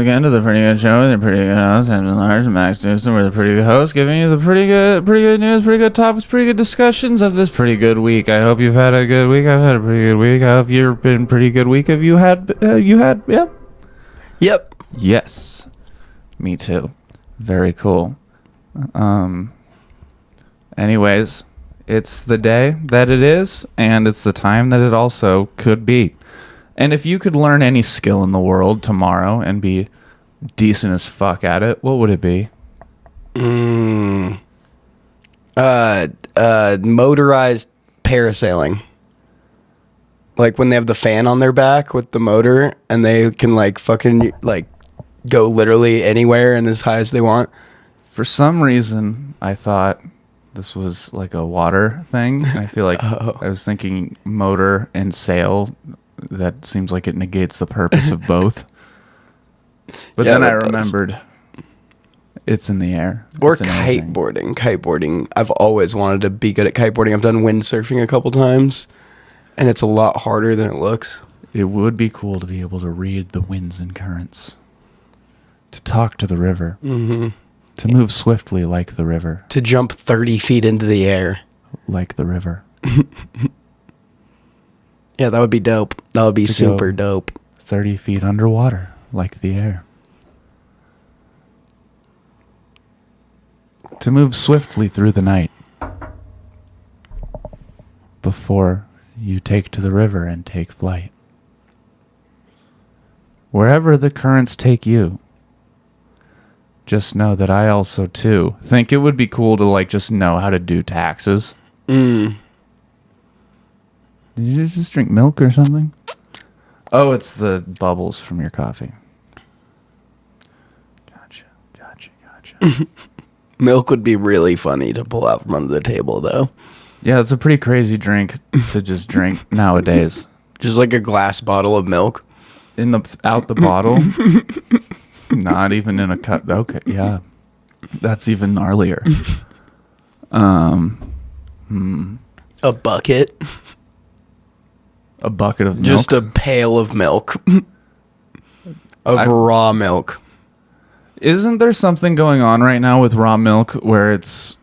again to the Pretty Good Show with the Pretty Good host, Evan Lars and Max Knudson. We're the Pretty Good host, giving you the pretty good news, pretty good topics, pretty good discussions of this pretty good week. I hope you've had a good week. I've had a pretty good week. I hope you've been pretty good week. Have you had? Yeah. Yep. Yes. Me too. Very cool. Anyways, it's the day that it is, and it's the time that it also could be. And if you could learn any skill in the world tomorrow and be decent as fuck at it, what would it be? Motorized parasailing. Like when they have the fan on their back with the motor and they can like fucking like go literally anywhere and as high as they want. For some reason, I thought this was like a water thing. I feel like I was thinking motor and sail. That seems like it negates the purpose of both. But then I remembered it's in the air. Or kiteboarding. Kiteboarding. I've always wanted to be good at kiteboarding. I've done windsurfing a couple times, and it's a lot harder than it looks. It would be cool to be able to read the winds and currents, to talk to the river, to move swiftly like the river. To jump 30 feet into the air. Like the river. Yeah, that would be dope. That would be super dope. 30 feet underwater, like the air. To move swiftly through the night before you take to the river and take flight. Wherever the currents take you, just know that I also, too, think it would be cool to, like, just know how to do taxes. Did you just drink milk or something? Oh, it's the bubbles from your coffee. Gotcha. Milk would be really funny to pull out from under the table, though. Yeah, it's a pretty crazy drink to just drink nowadays. Just like a glass bottle of milk. Out the bottle? Not even in a cup. Okay, yeah. That's even gnarlier. A bucket. A bucket of milk? Just a pail of milk. Raw milk. Isn't there something going on right now with raw milk where isn't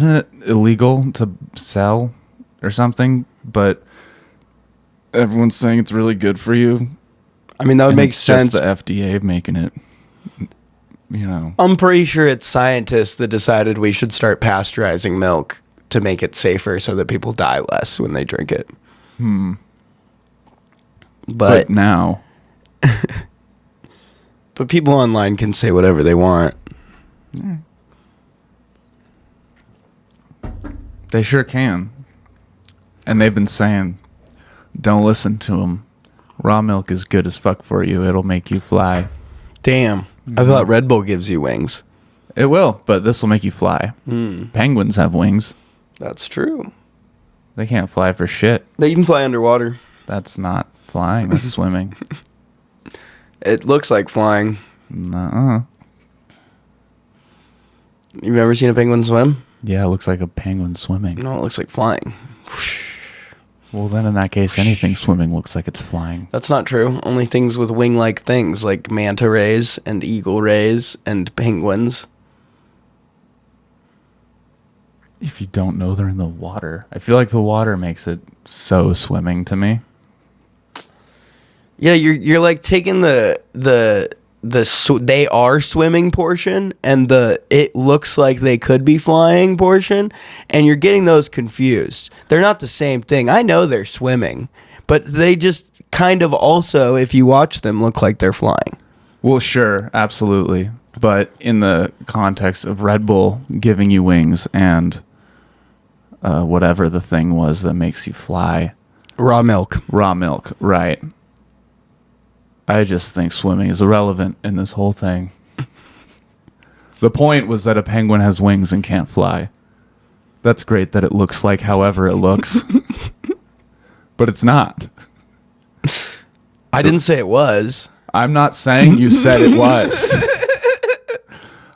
it illegal to sell or something? But everyone's saying it's really good for you. I mean, that would make sense. Just the FDA making it, you know. I'm pretty sure it's scientists that decided we should start pasteurizing milk to make it safer so that people die less when they drink it. But now. But people online can say whatever they want. Yeah. They sure can. And they've been saying, don't listen to them. Raw milk is good as fuck for you. It'll make you fly. Damn. I thought Red Bull gives you wings. It will, but this will make you fly. Penguins have wings. That's true. They can't fly for shit. They can fly underwater. That's not flying. That's swimming. It looks like flying. Nuh-uh. You've never seen a penguin swim? Yeah, it looks like a penguin swimming. No, it looks like flying. Well, then in that case, anything swimming looks like it's flying. That's not true. Only things with wing-like things like manta rays and eagle rays and penguins. If you don't know they're in the water. I feel like the water makes it so swimming to me. Yeah, you're like taking the they are swimming portion and it looks like they could be flying portion, and you're getting those confused. They're not the same thing. I know they're swimming, but they just kind of also, if you watch them, look like they're flying. Well, sure, absolutely. But in the context of Red Bull giving you wings and whatever the thing was that makes you fly. Raw milk, right. I just think swimming is irrelevant in this whole thing. The point was that a penguin has wings and can't fly. That's great that it looks like however it looks. But it's not. I didn't say it was. I'm not saying you said it was.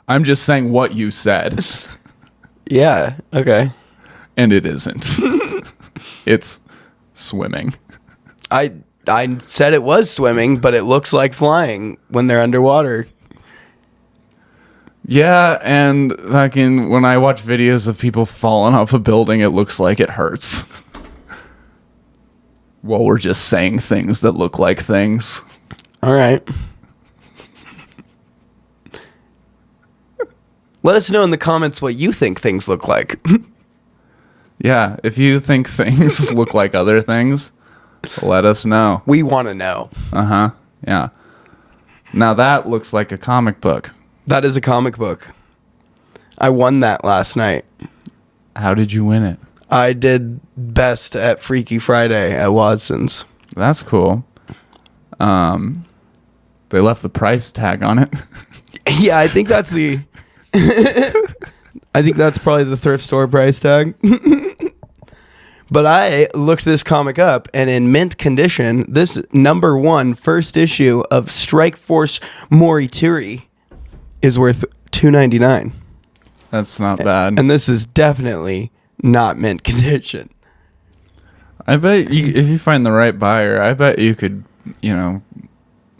I'm just saying what you said. Yeah, okay. And it isn't. It's swimming. I said it was swimming, but it looks like flying when they're underwater. Yeah, and fucking when I watch videos of people falling off a building, it looks like it hurts. Well, we're just saying things that look like things. All right. Let us know in the comments what you think things look like. Yeah, if you think things look like other things, let us know. We want to know. Uh-huh, yeah. Now that looks like a comic book. That is a comic book. I won that last night. How did you win it? I did best at Freaky Friday at Watson's. That's cool. They left the price tag on it. Yeah, I think that's the... I think that's probably the thrift store price tag. But I looked this comic up, and in mint condition, this #1 first issue of Strike Force Morituri is worth $2.99. That's not bad. And this is definitely not mint condition. I bet you, if you find the right buyer, I bet you could,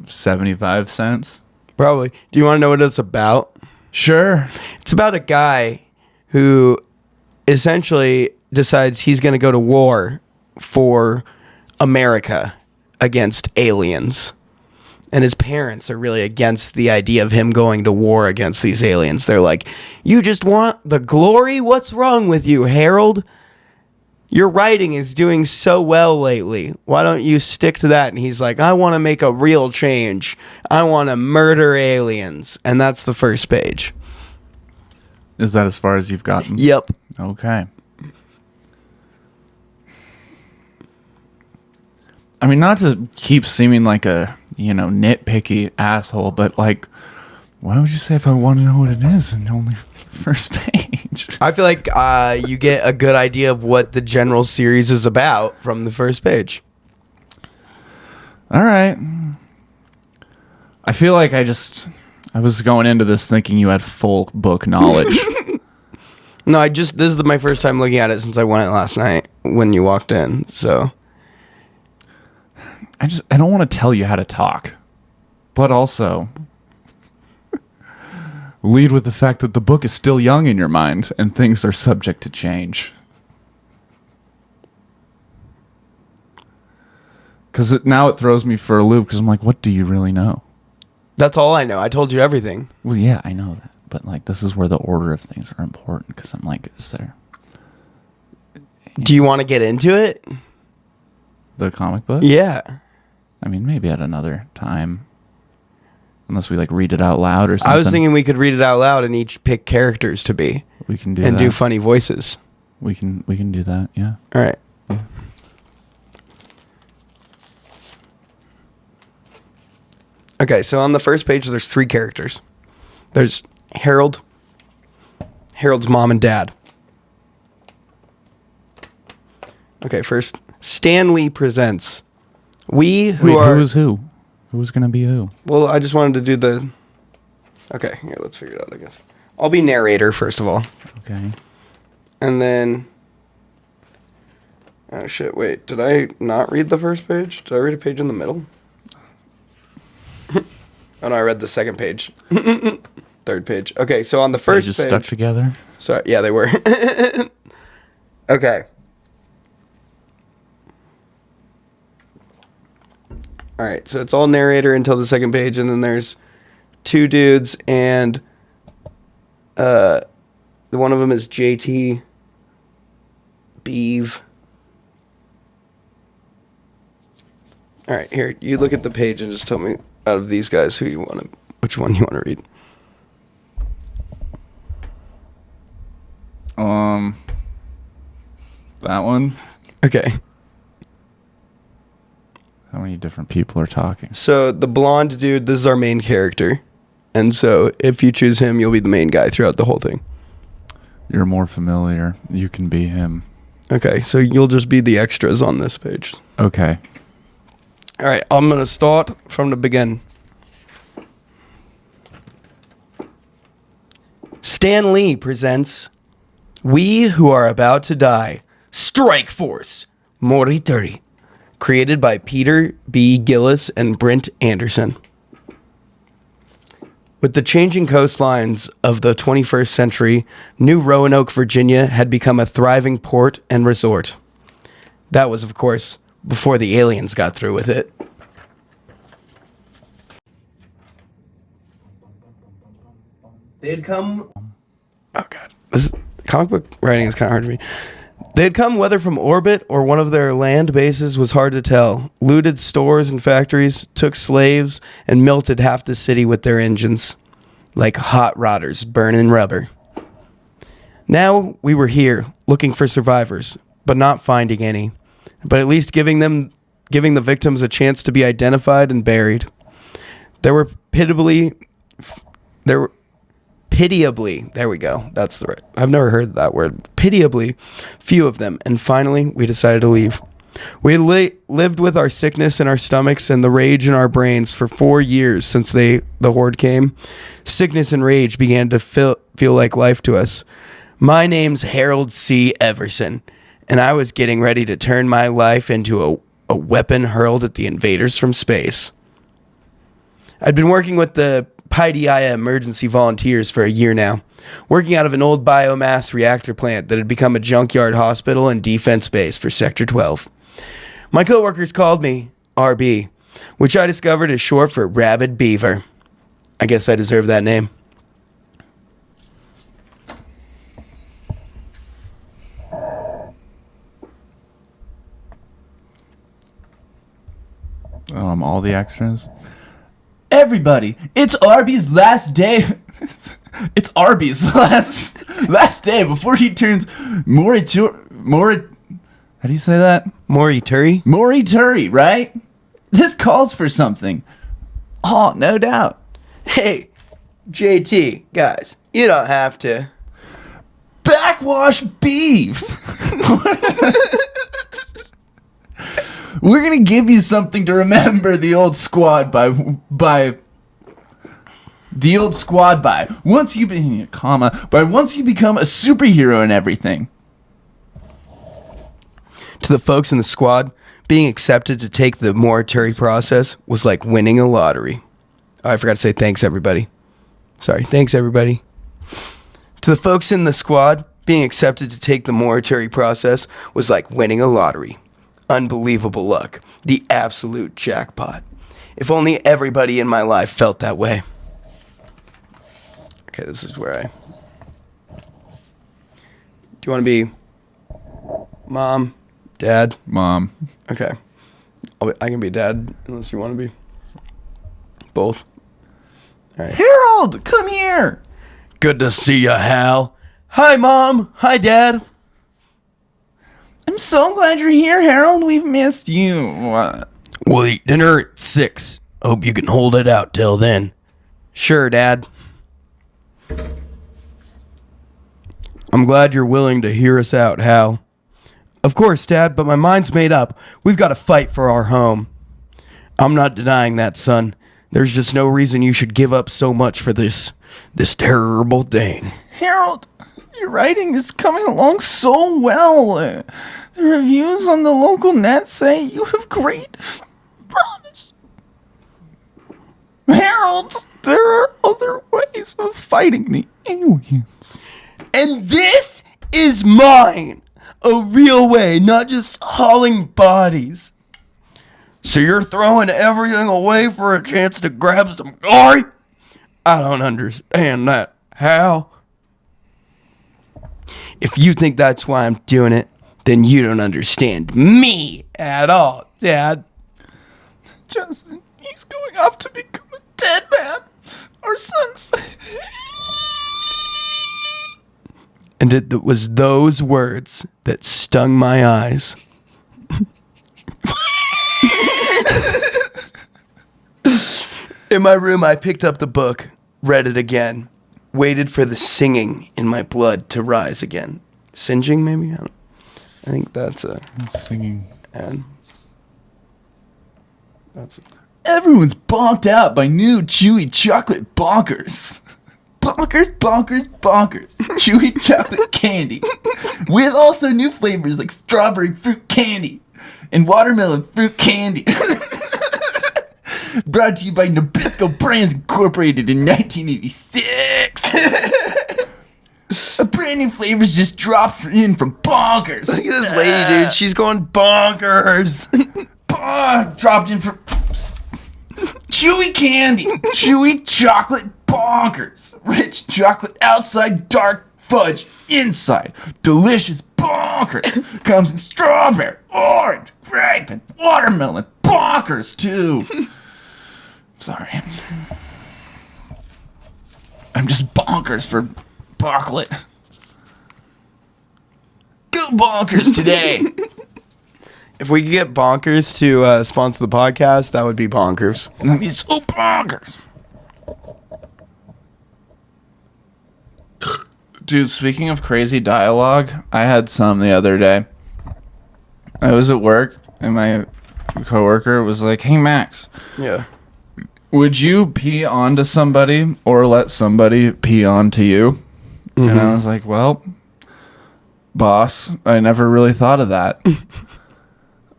75 cents. Probably. Do you want to know what it's about? Sure. It's about a guy who essentially decides he's going to go to war for America against aliens. And his parents are really against the idea of him going to war against these aliens. They're like, you just want the glory? What's wrong with you, Harold? Your writing is doing so well lately. Why don't you stick to that? And he's like, I want to make a real change. I want to murder aliens. And that's the first page. Is that as far as you've gotten? Yep. Okay. I mean, not to keep seeming like a, nitpicky asshole, but like, why would you say if I want to know what it is and only first page? I feel like you get a good idea of what the general series is about from the first page. All right. I feel like I was going into this thinking you had full book knowledge. No, this is my first time looking at it since I won it last night when you walked in, so. I don't want to tell you how to talk, but also lead with the fact that the book is still young in your mind and things are subject to change. Because now it throws me for a loop because I'm like, what do you really know? That's all I know. I told you everything. Well, yeah, I know that. But like, this is where the order of things are important because I'm like, is there... Do you want to get into it? The comic book? Yeah. I mean, maybe at another time. Unless we like read it out loud or something. I was thinking we could read it out loud and each pick characters to be. We can do and that. do funny voices. We can do that, yeah. All right. Yeah. Okay, so on the first page, there's 3 characters. There's Harold's mom and dad. Okay, first, Stan Lee presents. Who's who? Who's gonna be who? Well, I just wanted to do the... Okay, here, let's figure it out, I guess. I'll be narrator, first of all. Okay. And then... Oh, shit, wait. Did I not read the first page? Did I read a page in the middle? Oh, no, I read the second page. Third page. Okay, so on the first They just page... stuck together? Sorry, yeah, they were. Okay. All right, so it's all narrator until the second page, and then there's 2 dudes, and one of them is JT Beeve. All right, here, you look at the page and just tell me out of these guys which one you want to read. That one? Okay. How many different people are talking? So the blonde dude, this is our main character. And so if you choose him, you'll be the main guy throughout the whole thing. You're more familiar. You can be him. Okay, so you'll just be the extras on this page. Okay. All right, I'm going to start from the beginning. Stan Lee presents We Who Are About to Die, Strike Force, Morituri. created by Peter B. Gillis and Brent Anderson. With the changing coastlines of the 21st century, New Roanoke, Virginia had become a thriving port and resort. That was, of course, before the aliens got through with it. They had come... Oh, God. This comic book writing is kind of hard to read. They had come whether from orbit or one of their land bases was hard to tell. Looted stores and factories, took slaves, and melted half the city with their engines. Like hot rodders burning rubber. Now we were here, looking for survivors, but not finding any. But at least giving the victims a chance to be identified and buried. There were pitiably, there we go, that's the right, I've never heard that word, pitiably few of them, and finally we decided to leave. We had lived with our sickness in our stomachs and the rage in our brains for 4 years since the horde came. Sickness and rage began to feel like life to us. My name's Harold C. Everson, and I was getting ready to turn my life into a weapon hurled at the invaders from space. I'd been working with the Paideia emergency volunteers for a year now, working out of an old biomass reactor plant that had become a junkyard hospital and defense base for Sector 12. My coworkers called me RB, which I discovered is short for Rabid Beaver. I guess I deserve that name. All the extras. Everybody, it's Arby's last day. It's Arby's last day before he turns how do you say that? Morituri? Morituri, right? This calls for something. Oh, no doubt. Hey, JT, guys, you don't have to. Backwash beef. We're gonna give you something to remember the old squad by. Once you become a superhero and everything. To the folks in the squad, being accepted to take the Morituri process was like winning a lottery. Oh, I forgot to say thanks, everybody. Sorry, thanks, everybody. To the folks in the squad, being accepted to take the Morituri process was like winning a lottery. Unbelievable luck. The absolute jackpot. If only everybody in my life felt that way. Okay, this is where Do you want to be mom, dad? Mom. Okay. I can be dad unless you want to be both. All right. Harold, come here. Good to see you, Hal. Hi, Mom. Hi, Dad. I'm so glad you're here, Harold. We've missed you. We'll eat dinner at 6. Hope you can hold it out till then. Sure, Dad. I'm glad you're willing to hear us out, Hal. Of course, Dad, but my mind's made up. We've got to fight for our home. I'm not denying that, son. There's just no reason you should give up so much for this terrible thing. Harold, your writing is coming along so well. The reviews on the local net say you have great promise. Harold, there are other ways of fighting the aliens. And this is mine. A real way, not just hauling bodies. So you're throwing everything away for a chance to grab some glory? I don't understand that, Hal. If you think that's why I'm doing it, then you don't understand me at all, Dad. Justin, he's going off to become a dead man. Our son's... And it was those words that stung my eyes. In my room, I picked up the book, read it again, waited for the singing in my blood to rise again. Singeing, maybe? I think that's a... Singing. And that's... Everyone's bonked out by new chewy chocolate bonkers. Bonkers, bonkers, bonkers. Chewy chocolate candy. With also new flavors like strawberry fruit candy. and watermelon fruit candy. Brought to you by Nabisco Brands Incorporated in 1986. A brand new flavors just dropped in from Bonkers. Look at this lady, dude. She's going bonkers. Dropped in from chewy candy. Chewy chocolate Bonkers. Rich chocolate outside, dark fudge inside. Delicious Bonkers. Comes in strawberry, orange, grape, and watermelon. Bonkers, too. Sorry. I'm just bonkers for chocolate. Go Bonkers today. If we could get Bonkers to sponsor the podcast, that would be bonkers. That'd be so bonkers. Dude, speaking of crazy dialogue, I had some the other day. I was at work, and my coworker was like, "Hey, Max, Yeah. would you pee onto somebody or let somebody pee onto you?" And I was like, "Well, boss, I never really thought of that."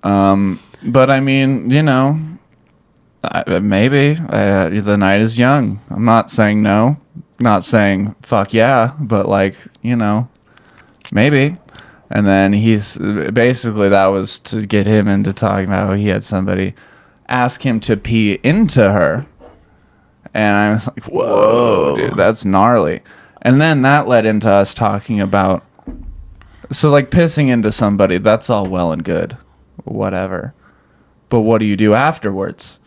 But I mean, you know, maybe the night is young. I'm not saying no, not saying fuck yeah, but like, you know, maybe. And then he's basically, that was to get him into talking about how he had somebody ask him to pee into her. And I was like, whoa, dude, that's gnarly. And then that led into us talking about, so like pissing into somebody, that's all well and good, whatever. But what do you do afterwards?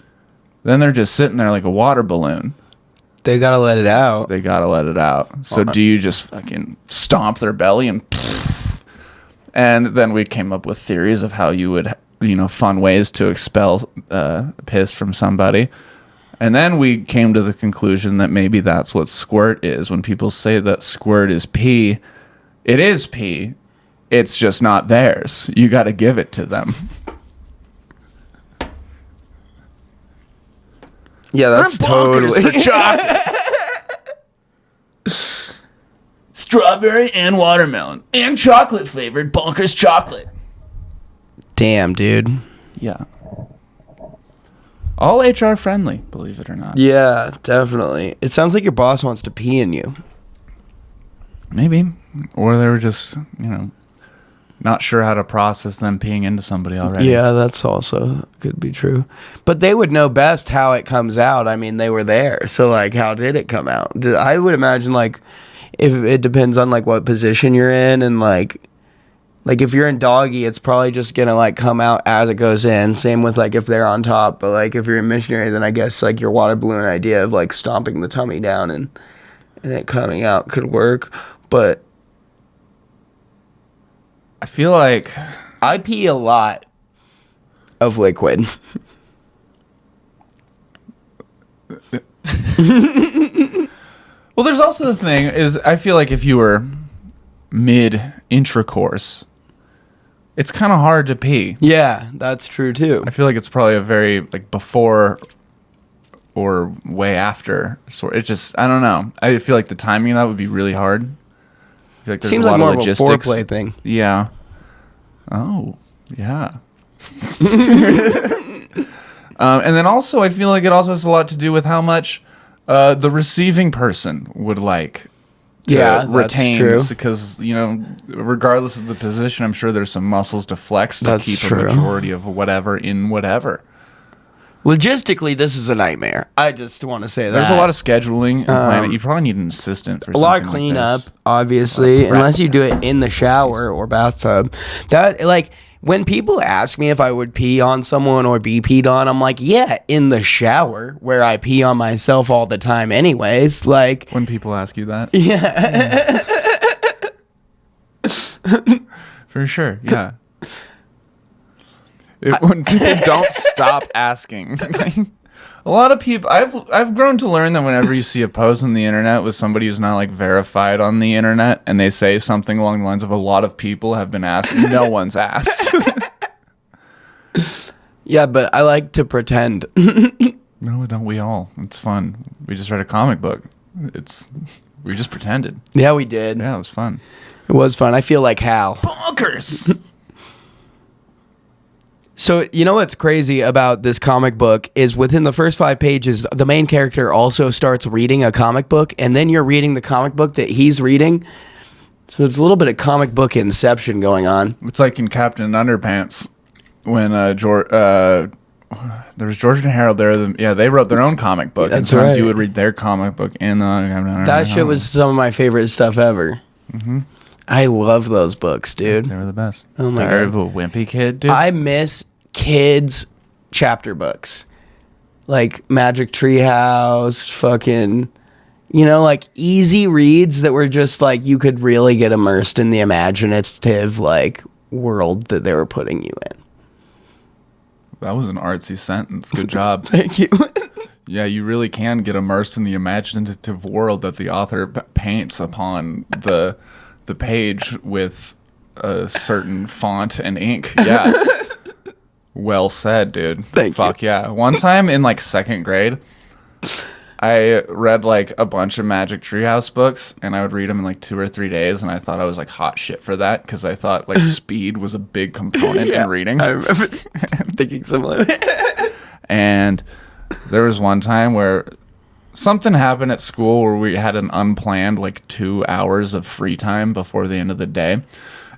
Then they're just sitting there like a water balloon. They gotta let it out. They gotta let it out. So do you just fucking stomp their belly and and then we came up with theories of how you would, you know, fun ways to expel piss from somebody. And then we came to the conclusion that maybe that's what squirt is. When people say that squirt is pee, it is pee. It's just not theirs. You got to give it to them. Yeah, that's totally. For chocolate. Strawberry and watermelon and chocolate flavored Bonkers chocolate. Damn, dude. Yeah. All HR friendly, believe it or not. Yeah, definitely. It sounds like your boss wants to pee in you. Maybe. Or they were just, you know, not sure how to process them peeing into somebody already. Yeah, that's also could be true. But they would know best how it comes out. I mean, they were there. So, like, how did it come out? I would imagine, like, if it depends on, like, what position you're in and, like if you're in doggy, it's probably just gonna, like, come out as it goes in. Same with, like, if they're on top. But, like, if you're in missionary, then I guess, like, your water balloon idea of, like, stomping the tummy down and it coming out could work. But I feel like I pee a lot of liquid. Well, there's also the thing is I feel like if you were mid intracourse, it's kind of hard to pee. Yeah, that's true too. I feel like it's probably a very like before or way after. So it's just I don't know. I feel like the timing of that would be really hard. I feel like there's Seems a lot like more of of a logistics. foreplay thing. Yeah. Oh, yeah. And then also, I feel like it also has a lot to do with how much the receiving person would like to retain. That's true. Because, you know, regardless of the position, I'm sure there's some muscles to flex to That's keep true. a majority of whatever in whatever. Logistically, this is a nightmare. I just want to say that. There's a lot of scheduling and planning. You probably need an assistant or a lot of something cleanup, like this. obviously, unless you do it in the shower or bathtub. That, like, when people ask me if I would pee on someone or be peed on, I'm like, yeah, in the shower, where I pee on myself all the time anyways. Like, When people ask you that. yeah. For sure, yeah. When people don't stop asking. A lot of people, I've grown to learn that whenever you see a post on the internet with somebody who's not like verified on the internet and they say something along the lines of a lot of people have been asked, no one's asked. Yeah, but I like to pretend. No, don't we all? It's fun. We just read a comic book. We just pretended. Yeah, we did. Yeah, it was fun. It was fun. I feel like Hal. Bonkers. So, you know what's crazy about this comic book is within the first 5 pages, the main character also starts reading a comic book, and then you're reading the comic book that he's reading. So it's a little bit of comic book inception going on. It's like in Captain Underpants when there was George and Harold there. They wrote their own comic book. That's and sometimes right. you would read their comic book in the That shit was some of my favorite stuff ever. Mm-hmm. I love those books, dude. They were the best. Oh my Diary God. of a Wimpy Kid, dude. I miss kids' chapter books. Like Magic Treehouse, fucking, you know, like easy reads that were just like you could really get immersed in the imaginative like world that they were putting you in. That was an artsy sentence. Good job. Thank you. Yeah, you really can get immersed in the imaginative world that the author paints upon the page with a certain font and ink. Yeah. Well said, dude. Thank you. Fuck yeah. One time in like 2nd grade, I read like a bunch of Magic Treehouse books, and I would read them in like 2 or 3 days, and I thought I was like hot shit for that because I thought like speed was a big component in reading. I remember thinking similar. And there was one time where something happened at school where we had an unplanned like 2 hours of free time before the end of the day.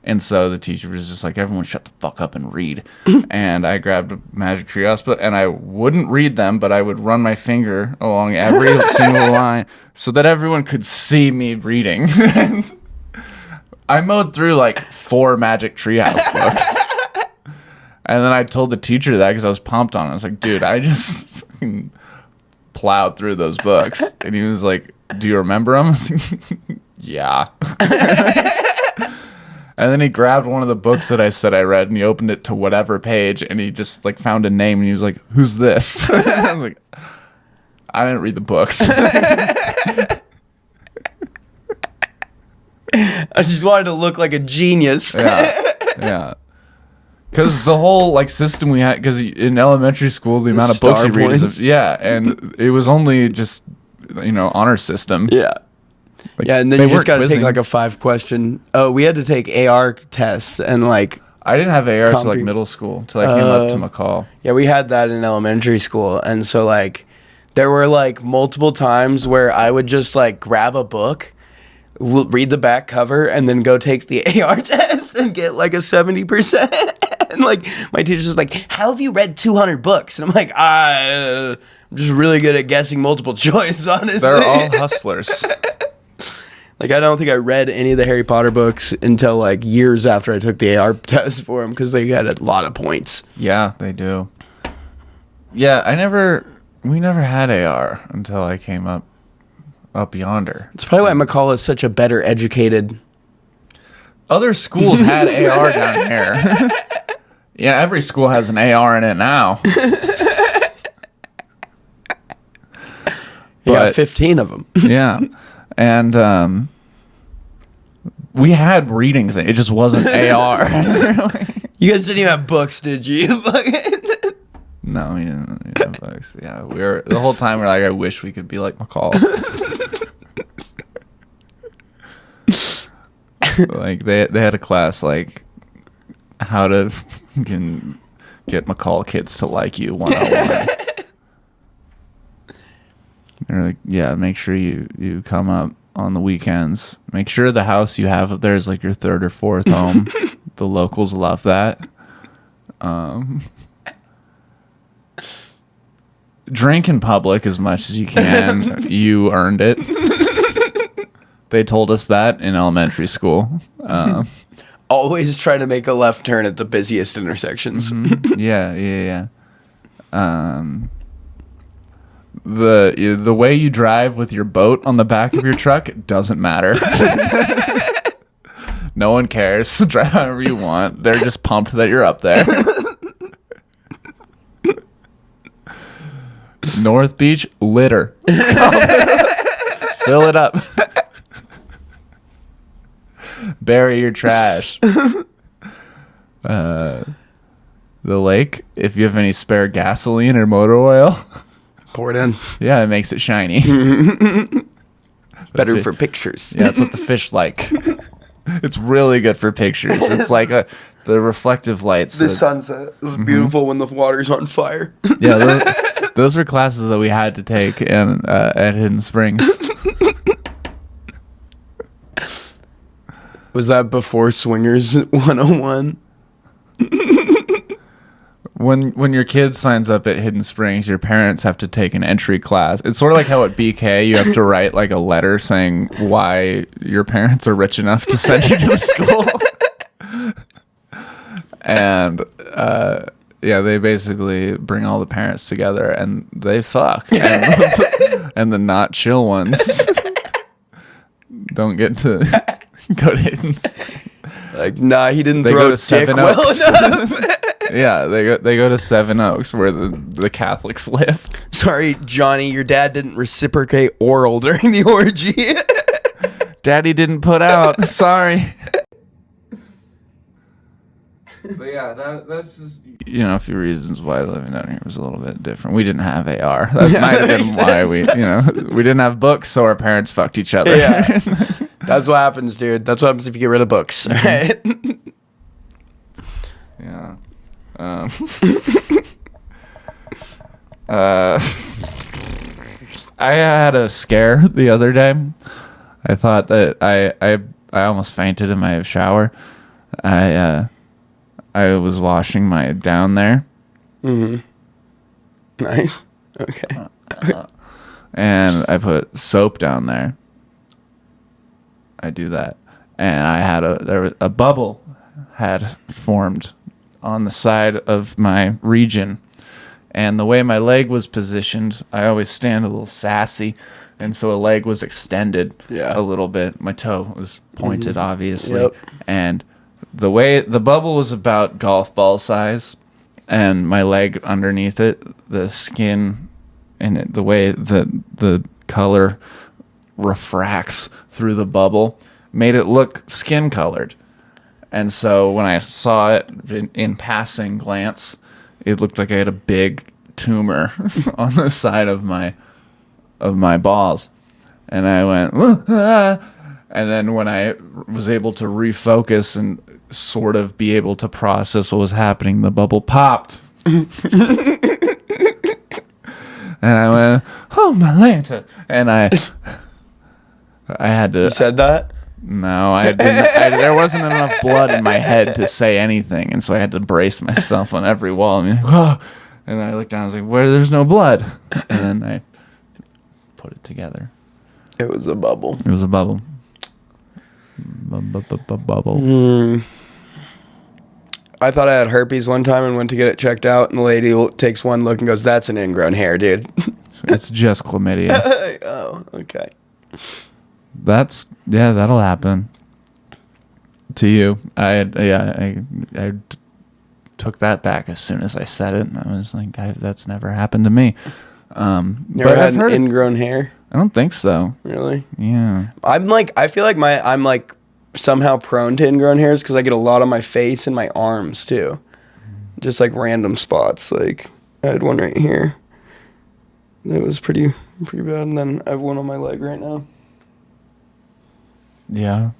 And so the teacher was just like, everyone shut the fuck up and read. And I grabbed a Magic Treehouse book, and I wouldn't read them, but I would run my finger along every single line so that everyone could see me reading. And I mowed through like 4 Magic Treehouse books. And then I told the teacher that because I was pumped on it. I was like, dude, I just fucking plowed through those books. And he was like, do you remember them? I was like, yeah. And then he grabbed one of the books that I said I read, and he opened it to whatever page, and he just like found a name, and he was like, who's this? I was like, I didn't read the books. I just wanted to look like a genius. Yeah. Because the whole like system we had, because in elementary school, the amount of books you read is, and it was only just, honor system. Yeah. Like, Yeah, and then you just got to take quizzing. like a 5-question. Oh, we had to take AR tests and like. I didn't have AR till like middle school, till I came up to McCall. Yeah, we had that in elementary school, and so like, there were like multiple times where I would just like grab a book, read the back cover, and then go take the AR test and get like a 70%. And like my teacher's just like, "How have you read 200 books?" And I'm like, I'm just really good at guessing multiple choice. Honestly, They're all hustlers. Like, I don't think I read any of the Harry Potter books until like years after I took the AR test for them because they had a lot of points. Yeah, they do. Yeah, we never had AR until I came up yonder. It's probably why McCall is such a better educated. Other schools had AR down here. Yeah, every school has an AR in it now. You got 15 of them. Yeah. And we had reading thing. It just wasn't AR. You guys didn't even have books, did you? No, we didn't have books. Yeah, we were the whole time we're like, I wish we could be like McCall. Like they had a class like how to get McCall kids to like you 101. They're like, yeah, make sure you come up on the weekends. Make sure the house you have up there is like your 3rd or 4th home. The locals love that. Drink in public as much as you can. You earned it. They told us that in elementary school. Always try to make a left turn at the busiest intersections. Mm-hmm. Yeah. The way you drive with your boat on the back of your truck doesn't matter. No one cares. Drive however you want. They're just pumped that you're up there. North Beach, litter. Fill it up. Bury your trash. The lake, if you have any spare gasoline or motor oil, Pour it in. yeah, it makes it shiny. Better for pictures. Yeah, that's what the fish like. It's really good for pictures. It's like the reflective lights. The sunset is beautiful when the water's on fire. Yeah, those were classes that we had to take at Hidden Springs. Was that before Swingers 101? When your kid signs up at Hidden Springs, your parents have to take an entry class. It's sort of like how at BK you have to write like a letter saying why your parents are rich enough to send you to the school. And yeah, they basically bring all the parents together and they fuck. And the not chill ones don't get to go to Hidden Springs. Like, nah, he didn't They throw go to dick Seven well Oaks. enough. Yeah, they go to Seven Oaks where the Catholics live. Sorry, Johnny, your dad didn't reciprocate oral during the orgy. Daddy didn't put out. Sorry. But yeah, that's just a few reasons why living down here was a little bit different. We didn't have AR. That might have been why we didn't have books, so our parents fucked each other. Yeah. That's what happens, dude. That's what happens if you get rid of books. Right? Yeah. I had a scare the other day. I thought that I almost fainted in my shower. I was washing my down there. Mm-hmm. Nice. Okay. And I put soap down there. I do that. And I had a bubble had formed on the side of my region. And the way my leg was positioned, I always stand a little sassy. And so a leg was extended a little bit. My toe was pointed, obviously. Yep. And the way the bubble was about golf ball size, and my leg underneath it, the skin and the way the color refracts through the bubble made it look skin colored. And so when I saw it in passing glance, it looked like I had a big tumor on the side of my balls. And I went, ah. And then when I was able to refocus and sort of be able to process what was happening, the bubble popped. And I went, oh, my Lanta. And I had to... You said that? No, I didn't. There wasn't enough blood in my head to say anything, and so I had to brace myself on every wall. And, whoa. And then I looked down, I was like, where there's no blood? And then I put it together. It was a bubble. It was a bubble. Bubble. I thought I had herpes one time and went to get it checked out, and the lady takes one look and goes, that's an ingrown hair, dude. It's just chlamydia. Oh, okay. That'll happen to you. I took that back as soon as I said it, and I was like, that's never happened to me. Never had an ingrown hair? I don't think so. Really? Yeah. I feel like I'm somehow prone to ingrown hairs because I get a lot on my face and my arms too. Just like random spots. Like I had one right here. It was pretty bad, and then I have one on my leg right now. Yeah.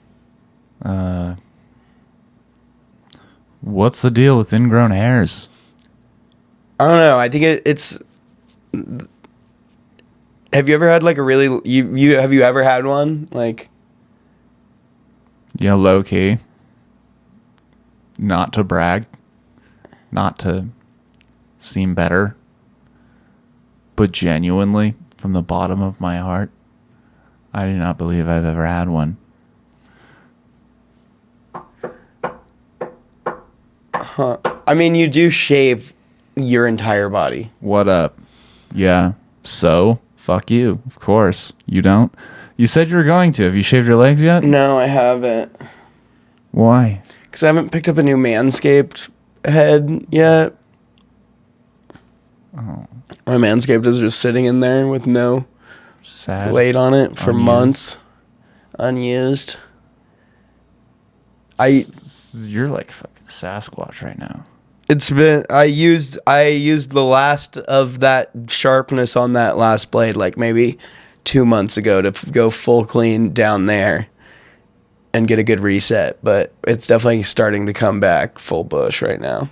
What's the deal with ingrown hairs? I don't know. I think it's. Have you ever had like a really have you ever had one like? Yeah, low key. Not to brag, not to seem better, but genuinely from the bottom of my heart, I do not believe I've ever had one. Huh. I mean, you do shave your entire body. What up? Yeah. So, fuck you. Of course. You don't? You said you were going to. Have you shaved your legs yet? No, I haven't. Why? Because I haven't picked up a new Manscaped head yet. Oh. My Manscaped is just sitting in there with no Sad. blade on it for months. Unused. You're like fucking Sasquatch right now. It's been I used the last of that sharpness on that last blade like maybe 2 months ago to go full clean down there, and get a good reset. But it's definitely starting to come back full Bush right now.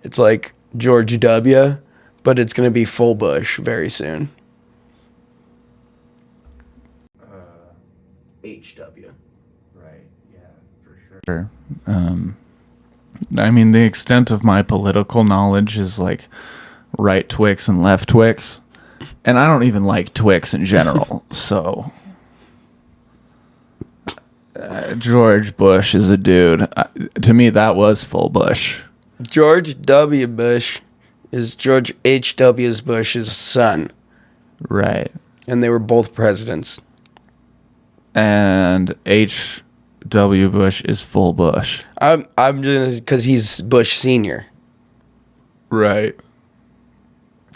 It's like George W., but it's going to be full Bush very soon. HW. Right. Yeah, for sure. I mean, the extent of my political knowledge is like right Twix and left Twix, and I don't even like Twix in general. So, George Bush is a dude. To me, that was full Bush. George W. Bush is George H.W. Bush's son. Right. And they were both presidents. And H.W. Bush is full Bush. I'm just because he's Bush Senior. Right.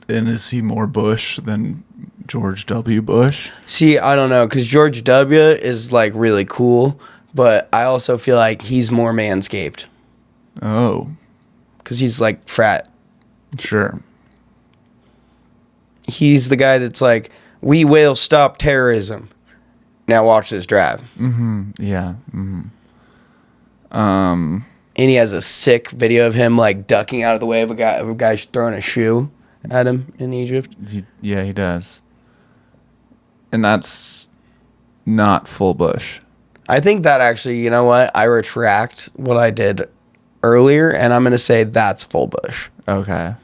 And is he more Bush than George W. Bush? See, I don't know, because George W. is like really cool, but I also feel like he's more manscaped. Oh. Because he's like frat. Sure. He's the guy that's like, we will stop terrorism. Now watch this drive. Mm-hmm. Yeah. Mm-hmm. And he has a sick video of him like ducking out of the way of a guy throwing a shoe at him in Egypt. Yeah, he does. And that's not full Bush. I think that actually, you know what? I retract what I did earlier, and I'm going to say that's full Bush. Okay.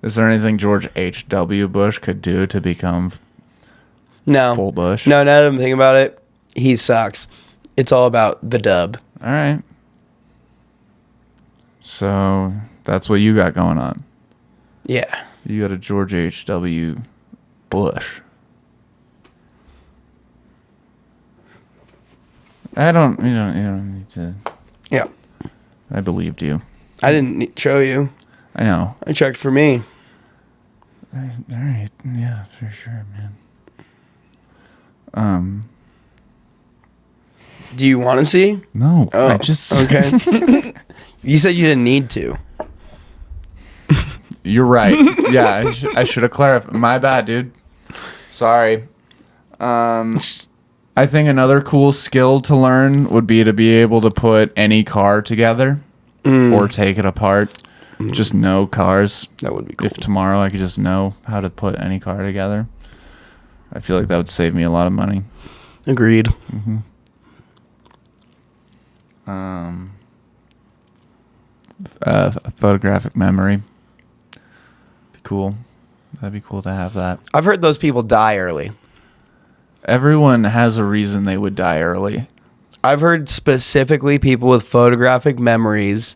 Is there anything George H.W. Bush could do to become full Bush? No, now that I'm thinking about it, he sucks. It's all about the dub. All right. So that's what you got going on. Yeah. You got a George H.W. Bush. You don't need to. Yeah. I believed you. I didn't show you. I know. I checked for me. All right. Yeah, for sure, man. Do you want to see? No. Oh, I just. okay. You said you didn't need to. You're right. Yeah, I should have clarified. My bad, dude. Sorry. I think another cool skill to learn would be to be able to put any car together or take it apart. Just know cars. That would be cool. If tomorrow I could just know how to put any car together, I feel like that would save me a lot of money. Agreed. Mm-hmm. Photographic memory. Be cool. That'd be cool to have that. I've heard those people die early. Everyone has a reason they would die early. I've heard specifically people with photographic memories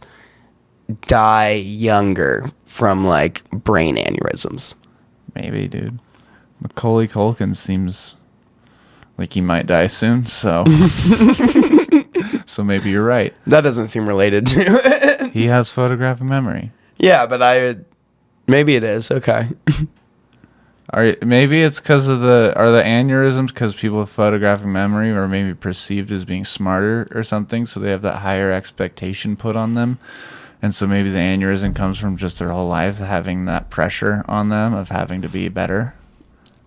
die younger from like brain aneurysms. Maybe, dude. Macaulay Culkin seems like he might die soon, so so maybe you're right. That doesn't seem related to it. He has photographic memory. Yeah, but maybe it is. Okay. Maybe it's because of the aneurysms because people with photographic memory are maybe perceived as being smarter or something, so they have that higher expectation put on them. And so maybe the aneurysm comes from just their whole life having that pressure on them of having to be better.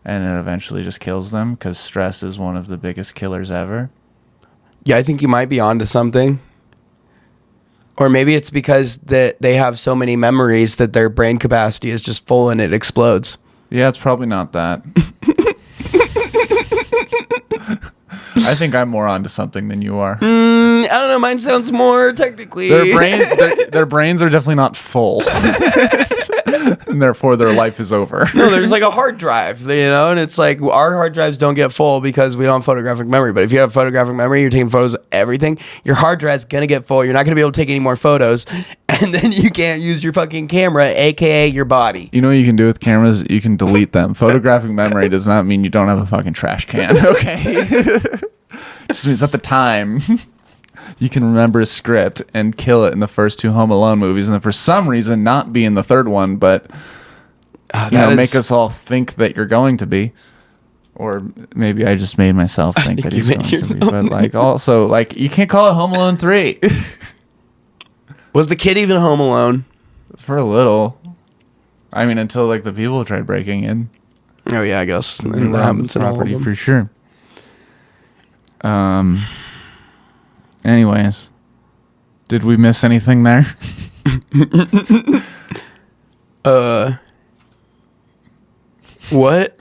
And it eventually just kills them because stress is one of the biggest killers ever. Yeah, I think you might be onto something. Or maybe it's because that they have so many memories that their brain capacity is just full and it explodes. Yeah, it's probably not that. I think I'm more onto something than you are. I don't know. Mine sounds more technically. Their brains are definitely not full, and therefore their life is over. No, there's like a hard drive, and it's like our hard drives don't get full because we don't have photographic memory. But if you have photographic memory, you're taking photos of everything. Your hard drive's gonna get full. You're not gonna be able to take any more photos, and then you can't use your fucking camera, aka your body. You know what you can do with cameras? You can delete them. Photographic memory does not mean you don't have a fucking trash can. Okay. Just means at the time you can remember a script and kill it in the first two Home Alone movies, and then for some reason not be in the third one, but make us all think that you're going to be. Or maybe I just made myself think that he's going to be. But like also like you can't call it Home Alone 3. Was the kid even home alone? For a little. I mean, until like the people tried breaking in. Oh yeah, I guess. And that happens in property for sure. Anyways, did we miss anything there? What?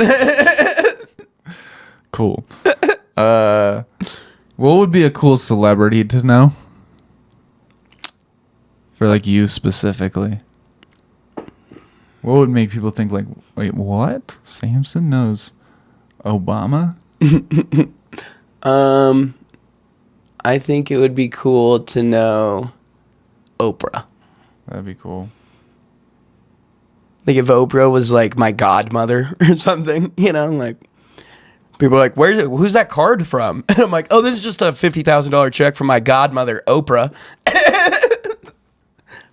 Cool. What would be a cool celebrity to know? For like you specifically. What would make people think like, wait, what? Samson knows Obama? I think it would be cool to know Oprah. That'd be cool. Like if Oprah was like my godmother or something, like people are like, who's that card from? And I'm like, oh, this is just a $50,000 check from my godmother, Oprah.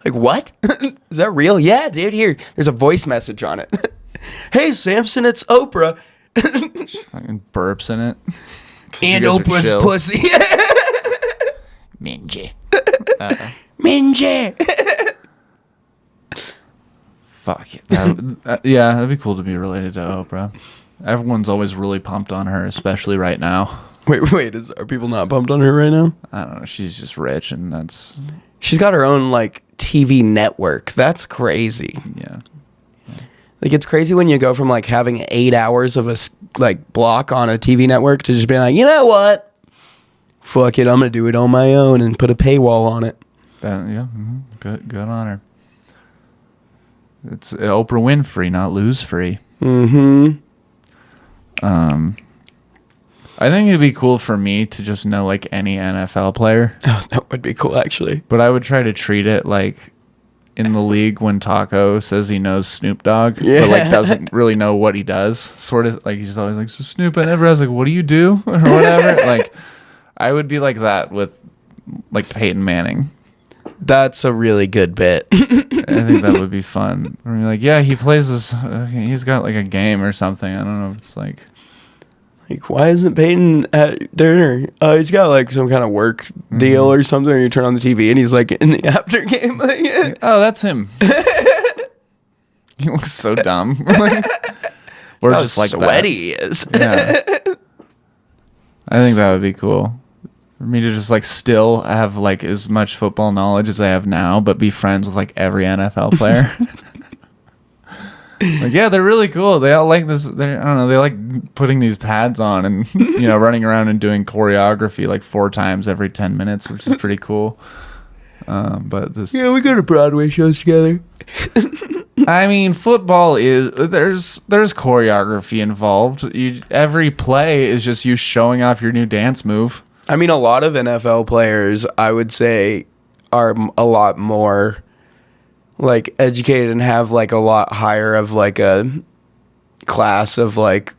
Like, what? Is that real? Yeah, dude, here. There's a voice message on it. Hey, Samson, it's Oprah. Just fucking burps in it. And Oprah's pussy. Minji. Minji. Fuck it. Yeah, that'd be cool to be related to Oprah. Everyone's always really pumped on her, especially right now. Wait, are people not pumped on her right now? I don't know. She's just rich, and that's... She's got her own, like, TV network. That's crazy. Yeah. Like, it's crazy when you go from, like, having 8 hours of a, like, block on a TV network to just being like, you know what? Fuck it, I'm going to do it on my own and put a paywall on it. Yeah. Good on her. It's Oprah Winfrey, not lose free. Mm-hmm. I think it'd be cool for me to just know like any NFL player. Oh, that would be cool, actually. But I would try to treat it like in the league when Taco says he knows Snoop Dogg, but like doesn't really know what he does. Sort of like he's always like, so Snoop, and everyone's like, what do you do? Or whatever. Like I would be like that with like Peyton Manning. That's a really good bit. I think that would be fun. Or be like, yeah, he plays this. He's got like a game or something. I don't know. It's like why isn't Peyton at dinner? He's got like some kind of work deal or something. Or you turn on the TV and he's like in the after game. Like, oh, that's him. He looks so dumb. Or just like sweaty that. He is. Yeah. I think that would be cool. For me to just like still have like as much football knowledge as I have now, but be friends with like every NFL player. Like, yeah, they're really cool. They all like this. I don't know. They like putting these pads on and running around and doing choreography like 4 times every 10 minutes, which is pretty cool. But this, yeah, we go to Broadway shows together. I mean, football is there's choreography involved. Every play is just you showing off your new dance move. I mean, a lot of NFL players, I would say, are a lot more like educated and have like a lot higher of like a class of like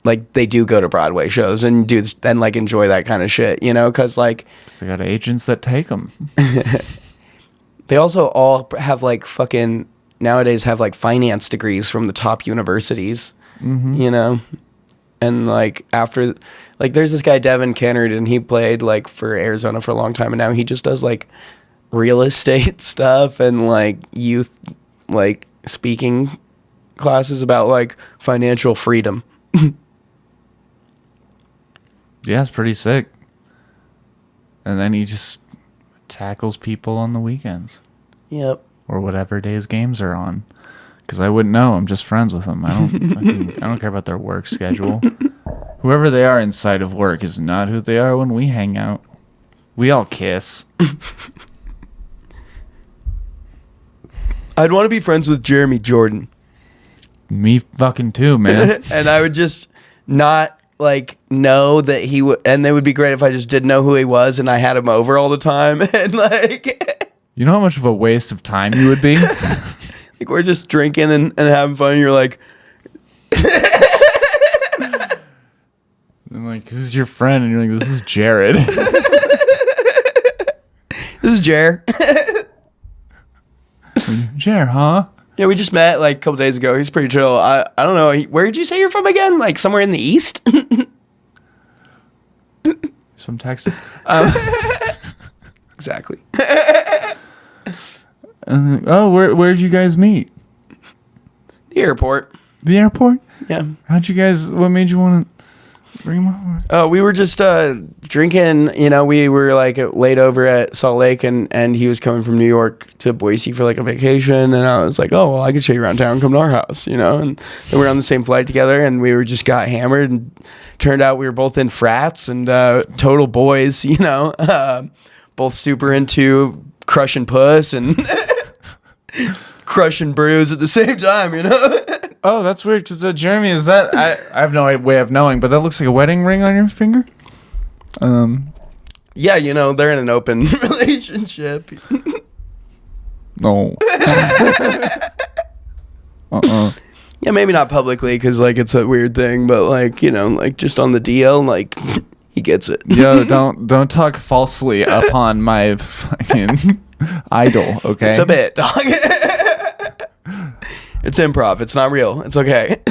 they do go to Broadway shows and like enjoy that kind of shit, because like they got agents that take them. They also all have like fucking nowadays have like finance degrees from the top universities, and like after like there's this guy Devin Kennard and he played like for Arizona for a long time and now he just does like real estate stuff and like youth like speaking classes about like financial freedom. Yeah, it's pretty sick. And then he just tackles people on the weekends. Yep. Or whatever days games are on. Because I wouldn't know. I'm just friends with them. I don't care about their work schedule. Whoever they are inside of work is not who they are when we hang out. We all kiss. I'd want to be friends with Jeremy Jordan. Me fucking too, man. And I would just not like know that he would, and it would be great if I just didn't know who he was and I had him over all the time and like. You know how much of a waste of time you would be? Like we're just drinking and having fun. And you're like, I'm like, who's your friend? And you're like, this is Jared. This is Jer. Jer, huh? Yeah, we just met like a couple days ago. He's pretty chill. I don't know. Where did you say you're from again? Like somewhere in the East? He's from Texas. Exactly. Oh, where'd you guys meet? The airport. The airport? Yeah. What made you want to We were just drinking. You know, we were like laid over at Salt Lake, and he was coming from New York to Boise for like a vacation, and I was like, oh, well, I could show you around town. Come to our house, you know. And then we were on the same flight together, and we were just got hammered, and turned out we were both in frats and total boys, you know, both super into crushing puss and crushing brews at the same time, you know. Oh, that's weird because Jeremy, is that I have no way of knowing, but that looks like a wedding ring on your finger. Yeah, you know, they're in an open relationship. No. Yeah, maybe not publicly because like it's a weird thing, but like, you know, like just on the DL, like he gets it. Yo, don't talk falsely upon my fucking idol, okay? It's a bit, dog. It's improv. It's not real. It's okay.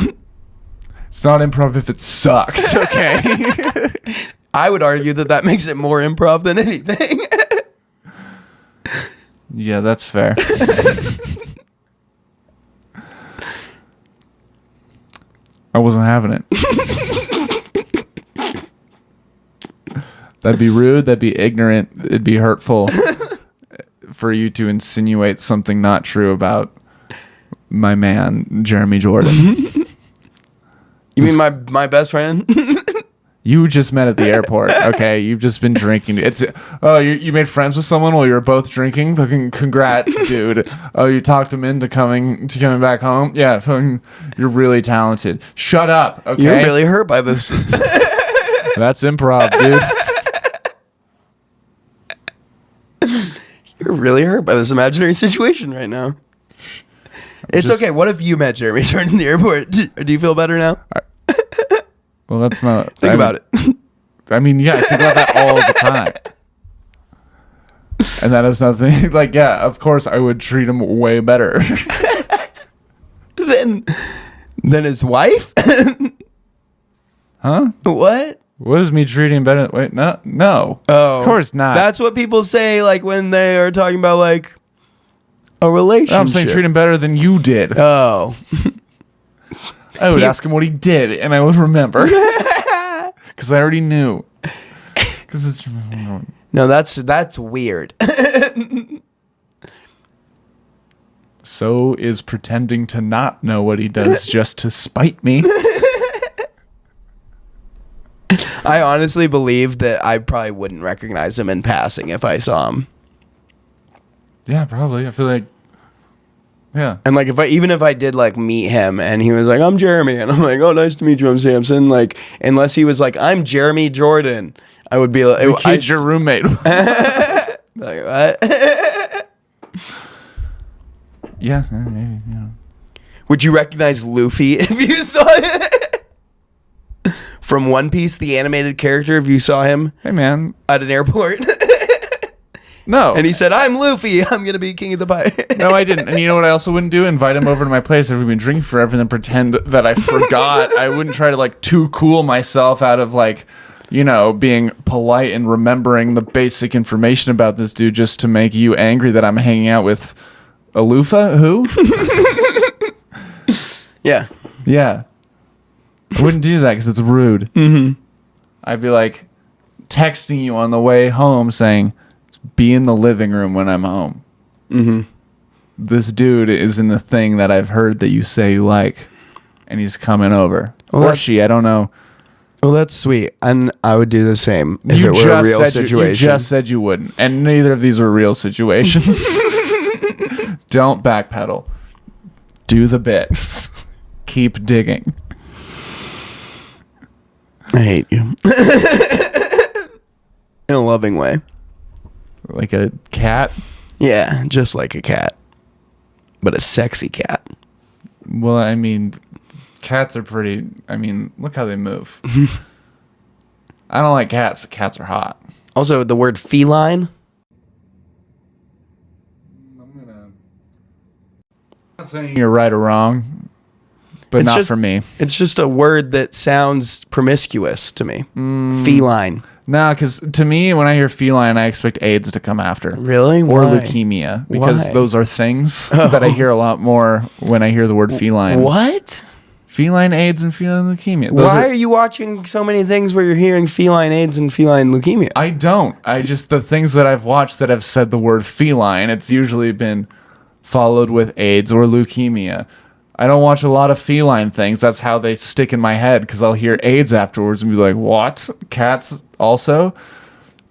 It's not improv if it sucks, okay? I would argue that makes it more improv than anything. Yeah, that's fair. I wasn't having it. That'd be rude. That'd be ignorant. It'd be hurtful for you to insinuate something not true about my man, Jeremy Jordan. You mean my best friend? You just met at the airport, okay? You've just been drinking. You made friends with someone while you were both drinking? Fucking congrats, dude. Oh, you talked him into coming back home? Yeah, fucking, you're really talented. Shut up, okay? You're really hurt by this. That's improv, dude. You're really hurt by this imaginary situation right now. It's okay. What if you met Jeremy Jordan in the airport? Do you feel better now? Well, that's not... Think about it. I mean, yeah, I think about that all the time. And that is nothing... Like, yeah, of course I would treat him way better. Than his wife? Huh? What? What is me treating him better? Wait, no. Oh. Of course not. That's what people say, like, when they are talking about, like, a relationship. I'm saying treat him better than you did. Oh. I would ask him what he did, and I would remember. Because I already knew. Because it's... No, that's weird. So is pretending to not know what he does just to spite me. I honestly believe that I probably wouldn't recognize him in passing if I saw him. Yeah, probably. I feel like... Yeah. And like if I did like meet him and he was like, I'm Jeremy, and I'm like, oh, nice to meet you, I'm Samson, like unless he was like, I'm Jeremy Jordan, I would be like, the kid's your roommate. Like, what? Yeah, maybe, yeah. Would you recognize Luffy if you saw it? From One Piece, the animated character, if you saw him Hey, man. at an airport? No. And he said, I'm Luffy, I'm going to be king of the pie. No, I didn't. And you know what I also wouldn't do? Invite him over to my place if we've been drinking forever and then pretend that I forgot. I wouldn't try to like too cool myself out of like, you know, being polite and remembering the basic information about this dude just to make you angry that I'm hanging out with Alufa? Who? Yeah. Yeah. I wouldn't do that because it's rude. Mm-hmm. I'd be like texting you on the way home saying, be in the living room when I'm home. Mm-hmm. This dude is in the thing that I've heard that you say you like, and he's coming over. Well, or she, I don't know. Well, that's sweet. And I would do the same if it were a real situation. You just said you wouldn't. And neither of these were real situations. Don't backpedal. Do the bit. Keep digging. I hate you. In a loving way. Like a cat? Yeah, just like a cat. But a sexy cat. Well, I mean, cats are pretty... I mean, look how they move. I don't like cats, but cats are hot. Also, the word feline. I'm not saying you're right or wrong, but It's not just- for me. It's just a word that sounds promiscuous to me. Feline. Nah, because to me, when I hear feline, I expect AIDS to come after. Really? Or Why? leukemia. Because Why? those are things that I hear a lot more when I hear the word feline. What? Feline AIDS and feline leukemia. Why are you watching so many things where you're hearing feline AIDS and feline leukemia? I don't. The things that I've watched that have said the word feline, it's usually been followed with AIDS or leukemia. I don't watch a lot of feline things. That's how they stick in my head, because I'll hear AIDS afterwards and be like, what? Cats also?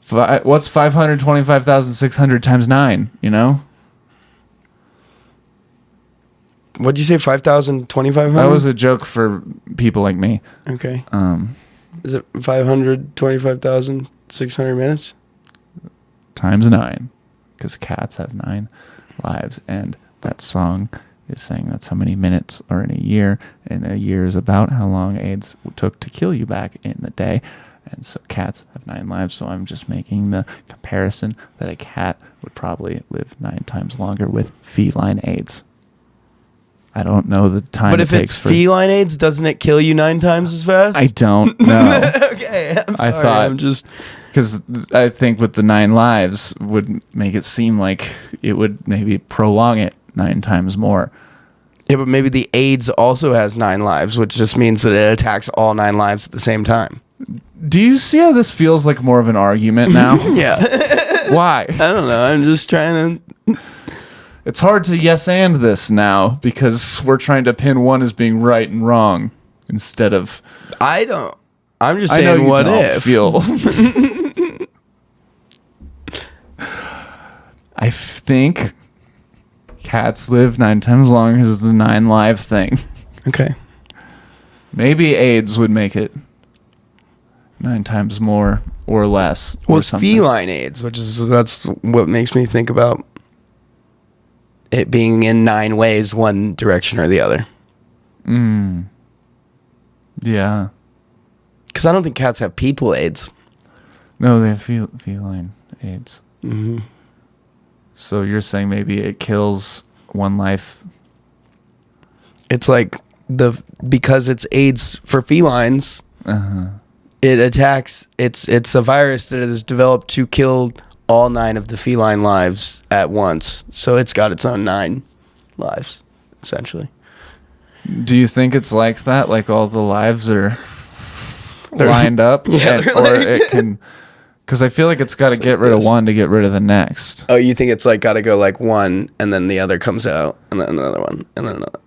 What's 525,600 times 9, you know? What'd you say, 5,000, 2,500? That was a joke for people like me. Okay. Is it 525,600 minutes? Times 9, because cats have 9 lives, and that song is saying that's how many minutes are in a year, and a year is about how long AIDS took to kill you back in the day. And so cats have 9 lives, so I'm just making the comparison that a cat would probably live 9 times longer with feline AIDS. I don't know the time. But if it's feline AIDS, doesn't it kill you 9 times as fast? I don't know. Okay, I'm sorry. I thought because I think with the 9 lives would make it seem like it would maybe prolong it 9 times more. Yeah, but maybe the AIDS also has 9 lives, which just means that it attacks all 9 lives at the same time. Do you see how this feels like more of an argument now? Yeah. Why? I don't know. I'm just trying to... It's hard to yes and this now because we're trying to pin one as being right and wrong instead of... I don't... I'm just I know saying you what don't if. feel... I think cats live 9 times longer is the 9 live thing. Okay. Maybe AIDS would make it 9 times more or less. Well, or it's something. feline AIDS, that's what makes me think about it being in 9 ways, one direction or the other. Yeah. Because I don't think cats have people AIDS. No, they have feline AIDS. Mm-hmm. So you're saying maybe it kills one life. It's like because it's AIDS for felines, it attacks. It's a virus that is developed to kill all 9 of the feline lives at once. So it's got its own 9 lives, essentially. Do you think it's like that? Like all the lives are lined up? Yeah, or it can... Because I feel like it's got to get rid of one to get rid of the next. Oh, you think it's like got to go like one, and then the other comes out, and then another one, and then another.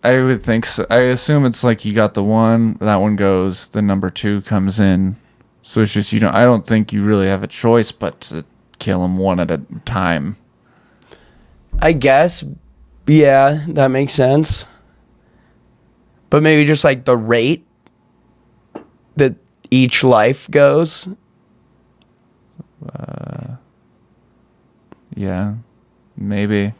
I would think so. I assume it's like you got the one, that one goes, the number 2 comes in. So it's just, I don't think you really have a choice but to kill them one at a time. I guess, yeah, that makes sense. But maybe just like the rate that each life goes. Yeah, maybe.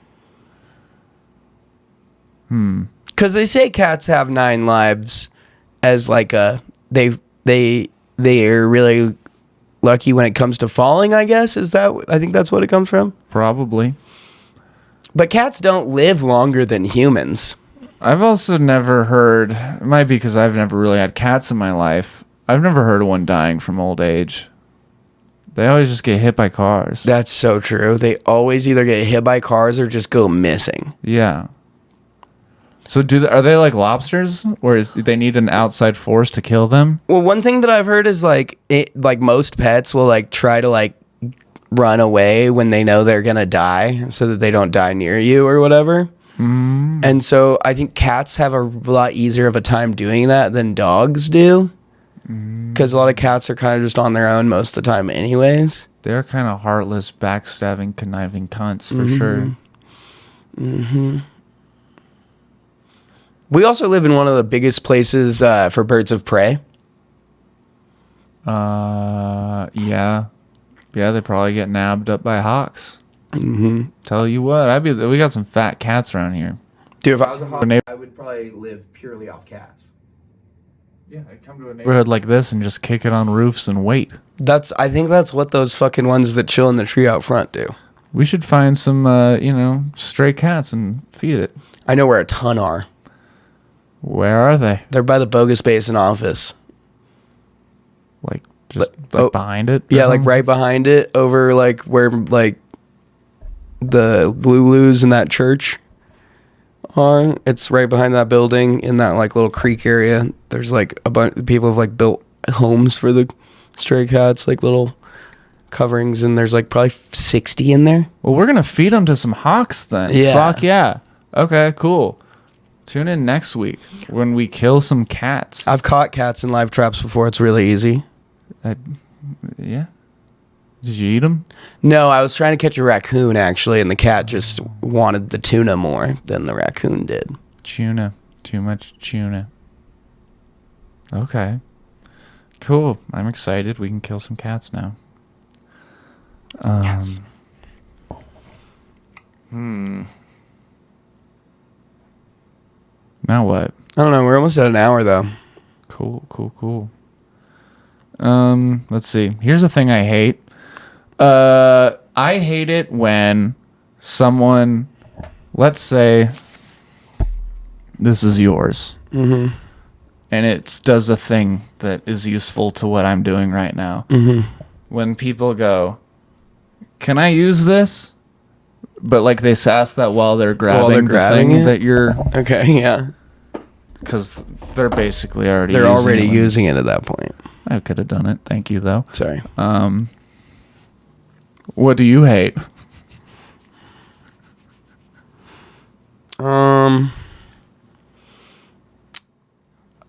Because they say cats have 9 lives as like they are really lucky when it comes to falling, I guess. I think that's what it comes from. Probably. But cats don't live longer than humans. I've also never heard, it might be because I've never really had cats in my life. I've never heard of one dying from old age. They always just get hit by cars. That's so true. They always either get hit by cars or just go missing. Yeah. So are they like lobsters, or they need an outside force to kill them? Well, one thing that I've heard is like most pets will like try to like run away when they know they're gonna die, so that they don't die near you or whatever. And so I think cats have a lot easier of a time doing that than dogs do. Because a lot of cats are kind of just on their own most of the time anyways. They're kind of heartless, backstabbing, conniving cunts for sure. We also live in one of the biggest places for birds of prey. Yeah. Yeah, they probably get nabbed up by hawks. Tell you what, we got some fat cats around here. Dude, if I was a hawk, I would probably live purely off cats. Yeah, I'd come to a neighborhood like this and just kick it on roofs and wait. I think that's what those fucking ones that chill in the tree out front do. We should find some, stray cats and feed it. I know where a ton are. Where are they? They're by the Bogus Basin office. Like, just behind it? Yeah, like right behind it, over like where like the Lulu's in that church are. It's right behind that building in that like little creek area. There's like a bunch of people have like built homes for the stray cats, like little coverings, and there's like probably 60 in there. Well, we're gonna feed them to some hawks then. Yeah. Fuck yeah. Okay, cool. Tune in next week when we kill some cats. I've caught cats in live traps before. It's really easy. Yeah. Did you eat them? No, I was trying to catch a raccoon actually, and the cat just wanted the tuna more than the raccoon did. Tuna. Too much tuna. Okay. Cool. I'm excited. We can kill some cats now. Yes. Now what? I don't know. We're almost at an hour though. Cool. Let's see. Here's the thing I hate. I hate it when someone, let's say this is yours, and it does a thing that is useful to what I'm doing right now. When people go, "Can I use this?" But like they ask that while they're grabbing the thing it? that you're, Okay, yeah. because they're basically already using it at that point. I could have done it. Thank you though. Sorry. What do you hate? Not.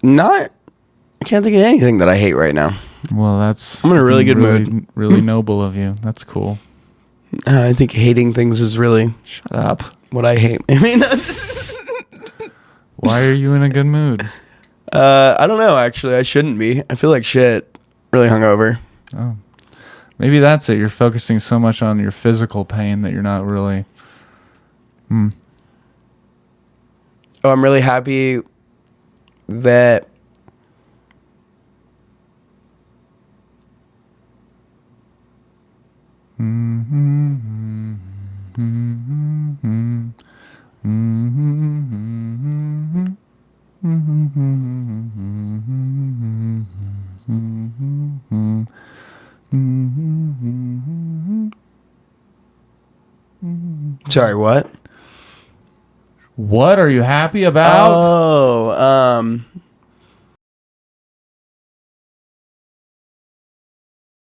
I can't think of anything that I hate right now. Well, that's. I'm in a really good mood. Really noble of you. That's cool. I think hating things is really Shut up. what I hate. I mean, Why are you in a good mood? I don't know. Actually, I shouldn't be. I feel like shit. Really hungover. Oh, maybe that's it. You're focusing so much on your physical pain that you're not really. Oh, I'm really happy that Sorry, what? What are you happy about? Oh,